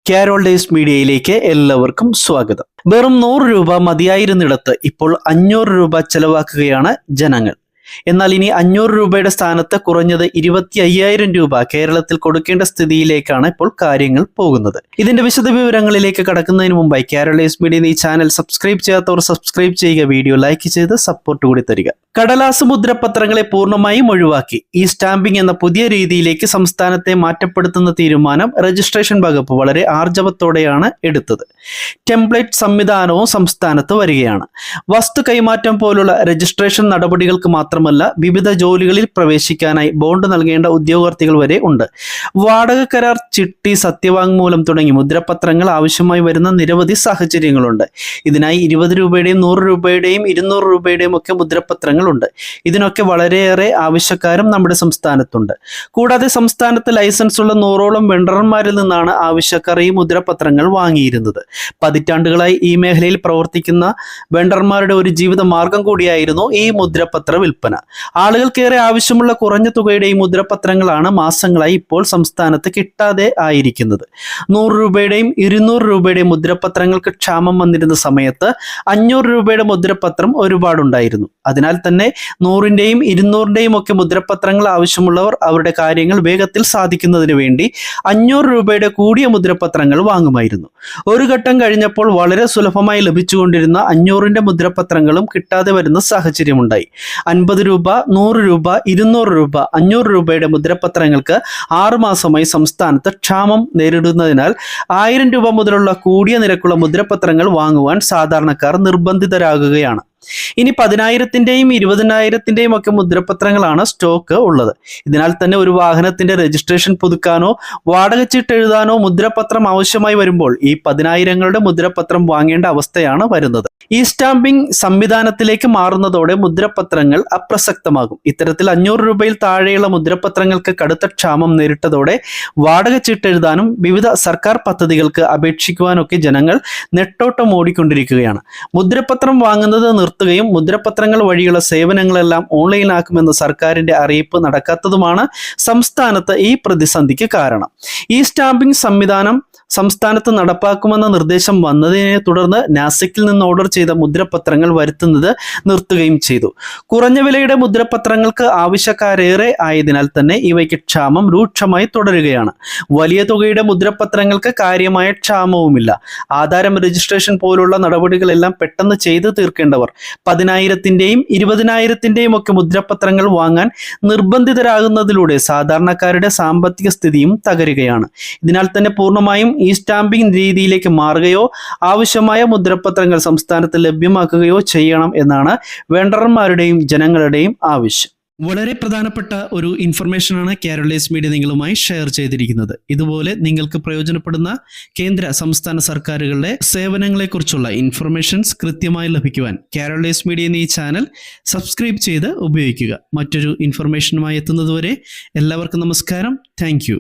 Carol days മീഡിയയിലേക്ക് എല്ലാവർക്കും സ്വാഗതം. വെറും 100 രൂപ മതിയായിരുന്നിടത്ത് ഇപ്പോൾ 500 രൂപ ചെലവാക്കുകയാണ് ജനങ്ങൾ. എന്നാൽ ഇനി 500 രൂപയുടെ സ്ഥാനത്ത് കുറഞ്ഞത് 25,000 രൂപ കേരളത്തിൽ കൊടുക്കേണ്ട സ്ഥിതിയിലേക്കാണ് ഇപ്പോൾ കാര്യങ്ങൾ പോകുന്നത്. ഇതിന്റെ വിശദ വിവരങ്ങളിലേക്ക് കടക്കുന്നതിന് മുമ്പായി കാരോൾ ഡേയ്സ് മീഡിയ ഈ ചാനൽ സബ്സ്ക്രൈബ് ചെയ്യാത്തവർ സബ്സ്ക്രൈബ് ചെയ്യുക, വീഡിയോ ലൈക്ക് ചെയ്ത് സപ്പോർട്ട് കൂടി തരിക. കടലാസ് മുദ്രപത്രങ്ങളെ പൂർണ്ണമായും ഒഴിവാക്കി ഈ സ്റ്റാമ്പിംഗ് എന്ന പുതിയ രീതിയിലേക്ക് സംസ്ഥാനത്തെ മാറ്റപ്പെടുത്തുന്ന തീരുമാനം രജിസ്ട്രേഷൻ വകുപ്പ് വളരെ ആർജവത്തോടെയാണ് എടുത്തത്. ടെംപ്ലേറ്റ് സംവിധാനവും സംസ്ഥാനത്ത് വരികയാണ്. വസ്തു കൈമാറ്റം പോലുള്ള രജിസ്ട്രേഷൻ നടപടികൾക്ക് മാത്രമല്ല, വിവിധ ജോലികളിൽ പ്രവേശിക്കാനായി ബോണ്ട് നൽകേണ്ട ഉദ്യോഗാർത്ഥികൾ വരെ ഉണ്ട്. വാടക കരാർ, ചിട്ടി, സത്യവാങ്മൂലം തുടങ്ങി മുദ്രപത്രങ്ങൾ ആവശ്യമായി വരുന്ന നിരവധി സാഹചര്യങ്ങളുണ്ട്. ഇതിനായി 20 രൂപയുടെയും 100 രൂപയുടെയും 200 രൂപയുടെയും ഒക്കെ മുദ്രപത്രങ്ങൾ ഉണ്ട്. ഇതിനൊക്കെ വളരെയേറെ ആവശ്യക്കാരും നമ്മുടെ സംസ്ഥാനത്തുണ്ട്. കൂടാതെ സംസ്ഥാനത്ത് ലൈസൻസ് ഉള്ള 100ഓളം വെണ്ടർമാരിൽ നിന്നാണ് ആവശ്യക്കാർ ഈ മുദ്രപത്രങ്ങൾ വാങ്ങിയിരുന്നത്. പതിറ്റാണ്ടുകളായി ഈ മേഖലയിൽ പ്രവർത്തിക്കുന്ന വെണ്ടർമാരുടെ ഒരു ജീവിത മാർഗം കൂടിയായിരുന്നു ഈ മുദ്രപത്ര വിൽപ്പന. ആളുകൾക്കേറെ ആവശ്യമുള്ള കുറഞ്ഞ തുകയുടെ ഈ മുദ്രപത്രങ്ങളാണ് മാസങ്ങളായി ഇപ്പോൾ സംസ്ഥാനത്ത് കിട്ടാതെ ആയിരിക്കുന്നത്. 100 രൂപയുടെയും 200 രൂപയുടെയും മുദ്രപത്രങ്ങൾക്ക് ക്ഷാമം വന്നിരുന്ന സമയത്ത് 500 രൂപയുടെ മുദ്രപത്രം ഒരുപാടുണ്ടായിരുന്നു. അതിനാൽ തന്നെ 100ന്റെയും 200ന്റെയും ഒക്കെ മുദ്രപത്രങ്ങൾ ആവശ്യമുള്ളവർ അവരുടെ കാര്യങ്ങൾ വേഗത്തിൽ സാധിക്കുന്നതിന് വേണ്ടി 500 രൂപയുടെ കൂടിയ മുദ്രപത്രങ്ങൾ വാങ്ങുമായിരുന്നു. ഒരു ഘട്ടം കഴിഞ്ഞപ്പോൾ വളരെ സുലഭമായി ലഭിച്ചുകൊണ്ടിരുന്ന 500ന്റെ മുദ്രപത്രങ്ങളും കിട്ടാതെ വരുന്ന സാഹചര്യമുണ്ടായി. 50 രൂപ, 100 രൂപ, 200 രൂപ, 500 രൂപയുടെ മുദ്രപത്രങ്ങൾക്ക് 6 മാസമായി സംസ്ഥാനത്ത് ക്ഷാമം നേരിടുന്നതിനാൽ 1000 രൂപ മുതലുള്ള കൂടിയ നിരക്കുള്ള മുദ്രപത്രങ്ങൾ വാങ്ങുവാൻ സാധാരണക്കാർ നിർബന്ധിതരാകുകയാണ്. ഇനി 10,000ന്റെയും 20,000ന്റെയും ഒക്കെ മുദ്രപത്രങ്ങളാണ് സ്റ്റോക്ക് ഉള്ളത്. ഇതിനാൽ തന്നെ ഒരു വാഹനത്തിന്റെ രജിസ്ട്രേഷൻ പുതുക്കാനോ വാടക ചീട്ട് എഴുതാനോ മുദ്രപത്രം ആവശ്യമായി വരുമ്പോൾ ഈ 10,000ങ്ങളുടെ മുദ്രപത്രം വാങ്ങേണ്ട അവസ്ഥയാണ് വരുന്നത്. ഈ സ്റ്റാമ്പിംഗ് സംവിധാനത്തിലേക്ക് മാറുന്നതോടെ മുദ്രപത്രങ്ങൾ അപ്രസക്തമാകും. ഇത്തരത്തിൽ 500 രൂപയിൽ താഴെയുള്ള മുദ്രപത്രങ്ങൾക്ക് കടുത്ത ക്ഷാമം നേരിട്ടതോടെ വാടക ചീട്ട് എഴുതാനും വിവിധ സർക്കാർ പദ്ധതികൾക്ക് അപേക്ഷിക്കുവാനൊക്കെ ജനങ്ങൾ നെട്ടോട്ടം ഓടിക്കൊണ്ടിരിക്കുകയാണ്. മുദ്രപത്രം വാങ്ങുന്നത് നിർത്തുകയും മുദ്രപത്രങ്ങൾ വഴിയുള്ള സേവനങ്ങളെല്ലാം ഓൺലൈനാക്കുമെന്ന സർക്കാരിന്റെ അറിയിപ്പ് നടക്കാത്തതുമാണ് സംസ്ഥാനത്ത് ഈ പ്രതിസന്ധിക്ക് കാരണം. ഈ സ്റ്റാമ്പിംഗ് സംവിധാനം സംസ്ഥാനത്ത് നടപ്പാക്കുമെന്ന നിർദ്ദേശം വന്നതിനെ തുടർന്ന് നാസിക്കിൽ നിന്ന് ഓർഡർ ചെയ്ത മുദ്രപത്രങ്ങൾ വരുത്തുന്നത് നിർത്തുകയും ചെയ്തു. കുറഞ്ഞ വിലയുടെ മുദ്രപത്രങ്ങൾക്ക് ആവശ്യക്കാരേറെ ആയതിനാൽ തന്നെ ഇവയ്ക്ക് ക്ഷാമം രൂക്ഷമായി തുടരുകയാണ്. വലിയ തുകയുടെ മുദ്രപത്രങ്ങൾക്ക് കാര്യമായ ക്ഷാമവുമില്ല. ആധാരം രജിസ്ട്രേഷൻ പോലുള്ള നടപടികളെല്ലാം പെട്ടെന്ന് ചെയ്തു തീർക്കേണ്ടവർ 10,000ന്റെയും 20,000ന്റെയും ഒക്കെ മുദ്രപത്രങ്ങൾ വാങ്ങാൻ നിർബന്ധിതരാകുന്നതിലൂടെ സാധാരണക്കാരുടെ സാമ്പത്തിക സ്ഥിതിയും തകരുകയാണ്. ഇതിനാൽ തന്നെ പൂർണ്ണമായും ഈ സ്റ്റാമ്പിംഗ് രീതിയിലേക്ക് മാറുകയോ ആവശ്യമായ മുദ്രപത്രങ്ങൾ സംസ്ഥാനത്ത് ലഭ്യമാക്കുകയോ ചെയ്യണം എന്നാണ് വെണ്ടർമാരുടെയും ജനങ്ങളുടെയും ആവശ്യം. വളരെ പ്രധാനപ്പെട്ട ഒരു ഇൻഫർമേഷനാണ് കാരോൾ ഡേയ്സ് മീഡിയ നിങ്ങളുമായി ഷെയർ ചെയ്തിരിക്കുന്നത്. ഇതുപോലെ നിങ്ങൾക്ക് പ്രയോജനപ്പെടുന്ന കേന്ദ്ര സംസ്ഥാന സർക്കാരുകളുടെ സേവനങ്ങളെക്കുറിച്ചുള്ള ഇൻഫർമേഷൻസ് കൃത്യമായി ലഭിക്കുവാൻ കാരോൾ ഡേയ്സ് മീഡിയ എന്ന ഈ ചാനൽ സബ്സ്ക്രൈബ് ചെയ്ത് ഉപയോഗിക്കുക. മറ്റൊരു ഇൻഫർമേഷനുമായി എത്തുന്നതുവരെ എല്ലാവർക്കും നമസ്കാരം. Thank you.